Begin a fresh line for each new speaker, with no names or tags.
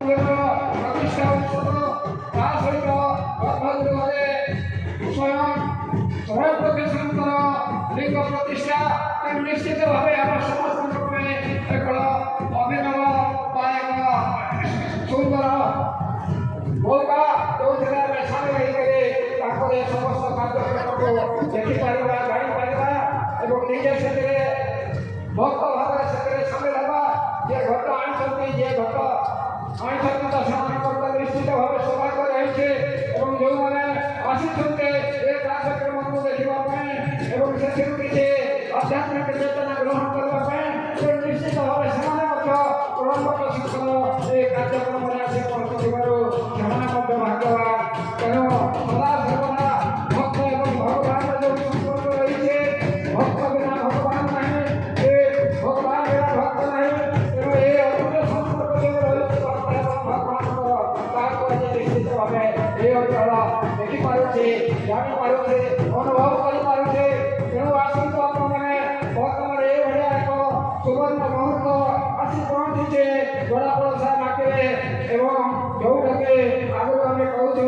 ପ୍ରତିଷ୍ଠା ଉତ୍ସବ ତା ସହିତ ଗର୍ଭଗୃହରେ ସ୍ୱୟଂ ସ୍ୱୟଂପ୍ରକାଶଙ୍କର ଲିଙ୍ଗ ପ୍ରତିଷ୍ଠା ନିଶ୍ଚିତ ଭାବେ ଆମ ସମସ୍ତଙ୍କ ପାଇଁ ଏକ ଅଭିନବ ବା ଏକ ସୁନ୍ଦର ମୌକା ଯେଉଁଥିରେ ଆମେ ସାମିଲ ହେଇକରି ତାଙ୍କର ଏ ସମସ୍ତ କାର୍ଯ୍ୟକ୍ରମକୁ ଦେଖିପାରିବା ଜାଣିପାରିବା ଏବଂ ନିଜେ ସେଥିରେ ଭକ୍ତ ଭାବରେ ସେଥିରେ ସାମିଲ ହେବା। ଯିଏ ଘଟ ଆଣିଛନ୍ତି ଯିଏ ଘଟ ଆଣିଛନ୍ତି ତ ସେମାନଙ୍କର ନିଶ୍ଚିତ ଭାବେ ସୌଭାଗ୍ୟ ରହିଛି ଏବଂ ଯେଉଁମାନେ ଆସିଛନ୍ତି ଏ କାର୍ଯ୍ୟକ୍ରମକୁ ଦେଖିବା ପାଇଁ ଏବଂ ସେଥିରୁ କିଛି ଆଧ୍ୟାତ୍ମିକ ଚେତନା ଗ୍ରହଣ କରିବା ପାଇଁ ନିଶ୍ଚିତ ଭାବେ ସେମାନେ ମଧ୍ୟ ପ୍ରକାଶଙ୍କର ଏ କାର୍ଯ୍ୟକ୍ରମରେ ଆସି ପହଞ୍ଚିଥିବାରୁ ସେମାନେ ମଧ୍ୟ ଭାଗ୍ୟବାନ। ତେଣୁ ସଦା ସର୍ବଦା ଭକ୍ତ ଏବଂ ଭଗବାନର ଯେଉଁ ସମ୍ପର୍କ ରହିଛି ଭକ୍ତ ବିନା ଭଗବାନ ନାହିଁ, ଏ ଭଗବାନ ବିନା ଭକ୍ତ ନାହିଁ। ତେଣୁ ଏ ଅତୁଟ ସମ୍ପର୍କ ଯେଉଁ ରହିଛି ଭକ୍ତ ଏବଂ ଭଗବାନଙ୍କର ତାହାକୁ ଆଜି ନିଶ୍ଚିତ ଭାବେ ଏ ଅଞ୍ଚଳ ଦେଖିପାରୁଛି, ଜାଣିପାରୁଛି, ଅନୁଭବ କରିପାରୁଛି। ତେଣୁ ଆସନ୍ତୁ ଆପଣମାନେ ବର୍ତ୍ତମାନ ଏଇଭଳିଆ ଏକ ସୁବର୍ଣ୍ଣ ମୁହୂର୍ତ୍ତ ଆସି ପହଞ୍ଚିছে ଜଳାପଳସା ମାଟିରେ ଏବଂ ଯେଉଁଟାକି ଆଗରୁ ଆମେ କହୁଛୁ